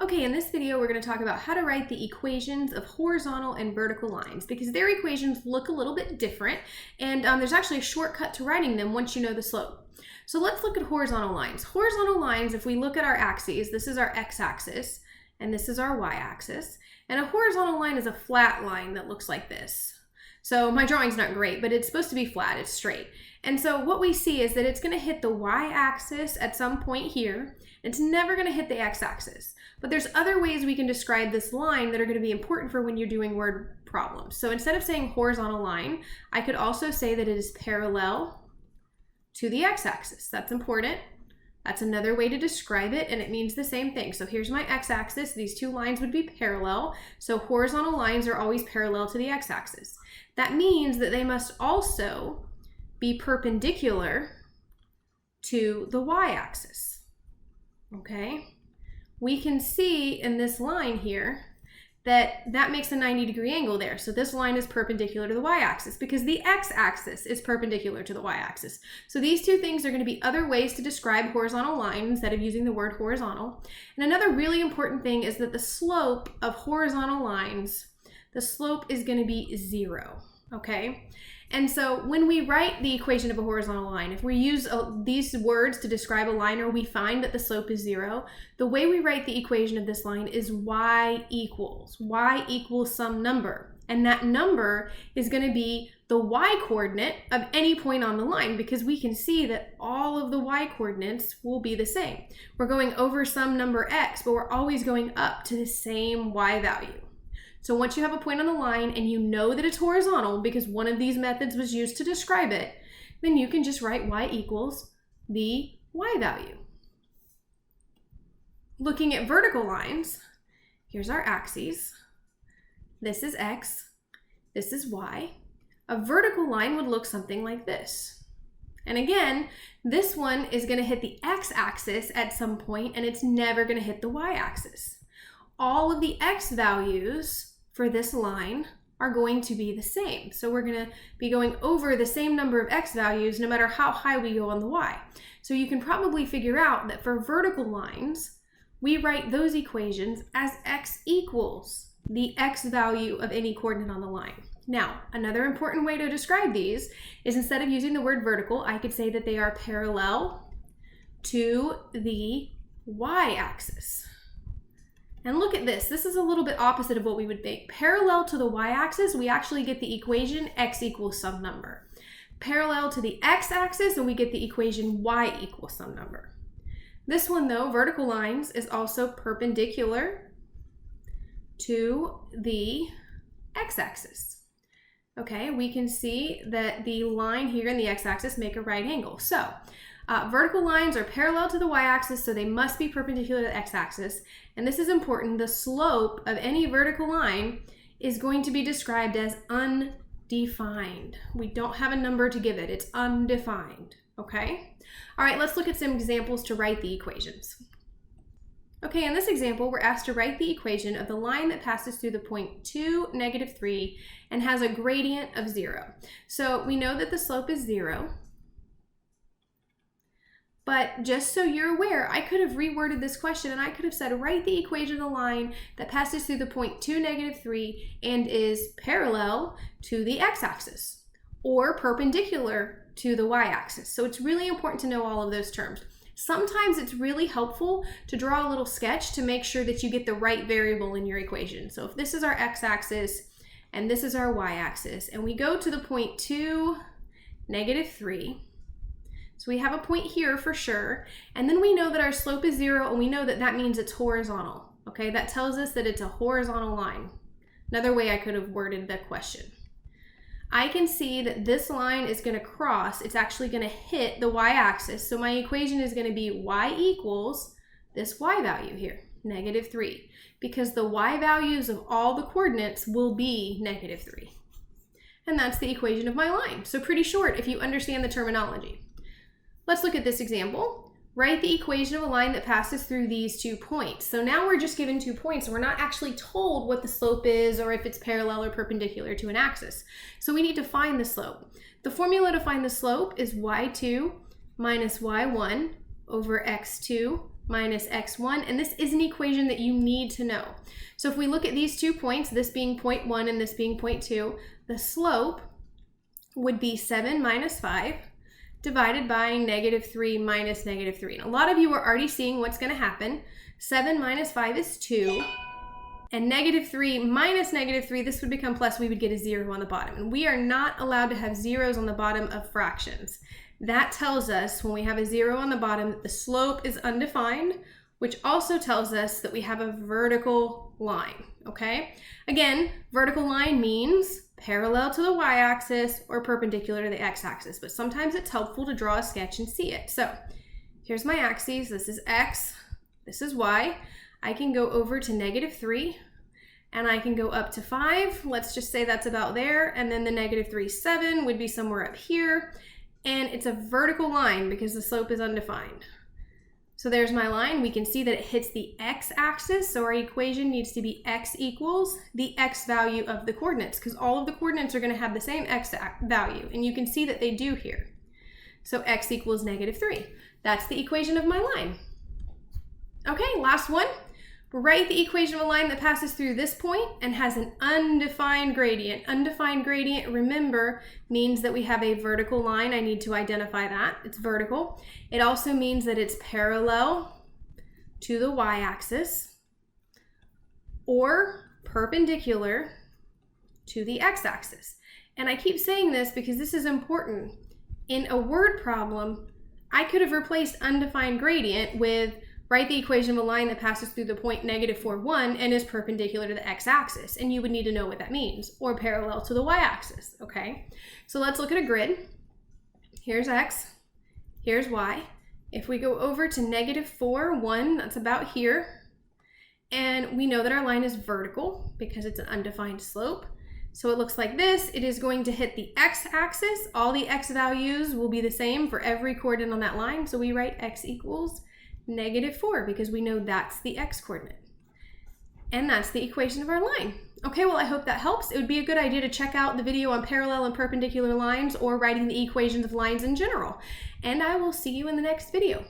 Okay, in this video, we're going to talk about how to write the equations of horizontal and vertical lines because their equations look a little bit different, and there's actually a shortcut to writing them once you know the slope. So let's look at horizontal lines. Horizontal lines, if we look at our axes, this is our x-axis, and this is our y-axis, and a horizontal line is a flat line that looks like this. So my drawing's not great, but it's supposed to be flat, it's straight. And so what we see is that it's going to hit the y-axis at some point here. It's never going to hit the x-axis. But there's other ways we can describe this line that are going to be important for when you're doing word problems. So instead of saying horizontal line, I could also say that it is parallel to the x-axis. That's important. That's another way to describe it, and it means the same thing. So here's my x-axis. These two lines would be parallel. So horizontal lines are always parallel to the x-axis. That means that they must also be perpendicular to the y-axis. Okay? We can see in this line here that makes a 90-degree angle there. So this line is perpendicular to the y-axis because the x-axis is perpendicular to the y-axis. So these two things are going to be other ways to describe horizontal lines instead of using the word horizontal. And another really important thing is that the slope of horizontal lines, the slope is going to be 0, okay? And so when we write the equation of a horizontal line, if we use these words to describe a line or we find that the slope is 0, the way we write the equation of this line is y equals some number. And that number is going to be the y coordinate of any point on the line because we can see that all of the y coordinates will be the same. We're going over some number x, but we're always going up to the same y value. So once you have a point on the line and you know that it's horizontal because one of these methods was used to describe it, then you can just write y equals the y value. Looking at vertical lines, here's our axes. This is x, this is y. A vertical line would look something like this. And again, this one is going to hit the x-axis at some point and it's never going to hit the y-axis. All of the x values for this line are going to be the same. So we're going to be going over the same number of x values no matter how high we go on the y. So you can probably figure out that for vertical lines, we write those equations as x equals the x value of any coordinate on the line. Now, another important way to describe these is instead of using the word vertical, I could say that they are parallel to the y-axis. And look at this. This is a little bit opposite of what we would think. Parallel to the y-axis, we actually get the equation x equals some number. Parallel to the x-axis, and we get the equation y equals some number. This one, though, vertical lines, is also perpendicular to the x-axis. Okay, we can see that the line here and the x-axis make a right angle. So, vertical lines are parallel to the y-axis, so they must be perpendicular to the x-axis. And this is important. The slope of any vertical line is going to be described as undefined. We don't have a number to give it. It's undefined, okay? All right, let's look at some examples to write the equations. Okay, in this example, we're asked to write the equation of the line that passes through the point 2, -3, and has a gradient of 0. So we know that the slope is 0. But just so you're aware, I could have reworded this question and I could have said, write the equation of the line that passes through the point 2, -3 and is parallel to the x-axis or perpendicular to the y-axis. So it's really important to know all of those terms. Sometimes it's really helpful to draw a little sketch to make sure that you get the right variable in your equation. So if this is our x-axis and this is our y-axis and we go to the point 2, -3, so we have a point here for sure, and then we know that our slope is 0, and we know that that means it's horizontal, okay? That tells us that it's a horizontal line. Another way I could have worded the question. I can see that this line is going to cross, it's actually going to hit the y-axis, so my equation is going to be y equals this y value here, -3, because the y values of all the coordinates will be -3. And that's the equation of my line. So pretty short if you understand the terminology. Let's look at this example. Write the equation of a line that passes through these 2 points. So now we're just given 2 points and we're not actually told what the slope is or if it's parallel or perpendicular to an axis. So we need to find the slope. The formula to find the slope is y2 minus y1 over x2 minus x1, and this is an equation that you need to know. So if we look at these 2 points, this being point 1 and this being point 2, the slope would be 7 minus 5 divided by -3 minus -3. And a lot of you are already seeing what's going to happen. 7 minus 5 is 2, and -3 minus -3, this would become plus, we would get a 0 on the bottom. And we are not allowed to have zeros on the bottom of fractions. That tells us when we have a 0 on the bottom that the slope is undefined, which also tells us that we have a vertical line, okay? Again, vertical line means parallel to the y-axis or perpendicular to the x-axis, but sometimes it's helpful to draw a sketch and see it. So here's my axes. This is x, this is y. I can go over to -3, and I can go up to 5. Let's just say that's about there, and then the -3, 7 would be somewhere up here. And it's a vertical line because the slope is undefined. So there's my line. We can see that it hits the x-axis, so our equation needs to be x equals the x value of the coordinates, because all of the coordinates are going to have the same x value, and you can see that they do here. So x equals -3. That's the equation of my line. Okay, last one. Write the equation of a line that passes through this point and has an undefined gradient. Undefined gradient, remember, means that we have a vertical line. I need to identify that. It's vertical. It also means that it's parallel to the y-axis or perpendicular to the x-axis. And I keep saying this because this is important. In a word problem, I could have replaced undefined gradient with write the equation of a line that passes through the point -4, 1 and is perpendicular to the x-axis, and you would need to know what that means, or parallel to the y-axis, okay? So let's look at a grid. Here's x, here's y. If we go over to -4, 1, that's about here, and we know that our line is vertical because it's an undefined slope. So it looks like this. It is going to hit the x-axis. All the x values will be the same for every coordinate on that line, so we write x equals -4 because we know that's the x coordinate. And that's the equation of our line. Okay, well, I hope that helps. It would be a good idea to check out the video on parallel and perpendicular lines or writing the equations of lines in general. And I will see you in the next video.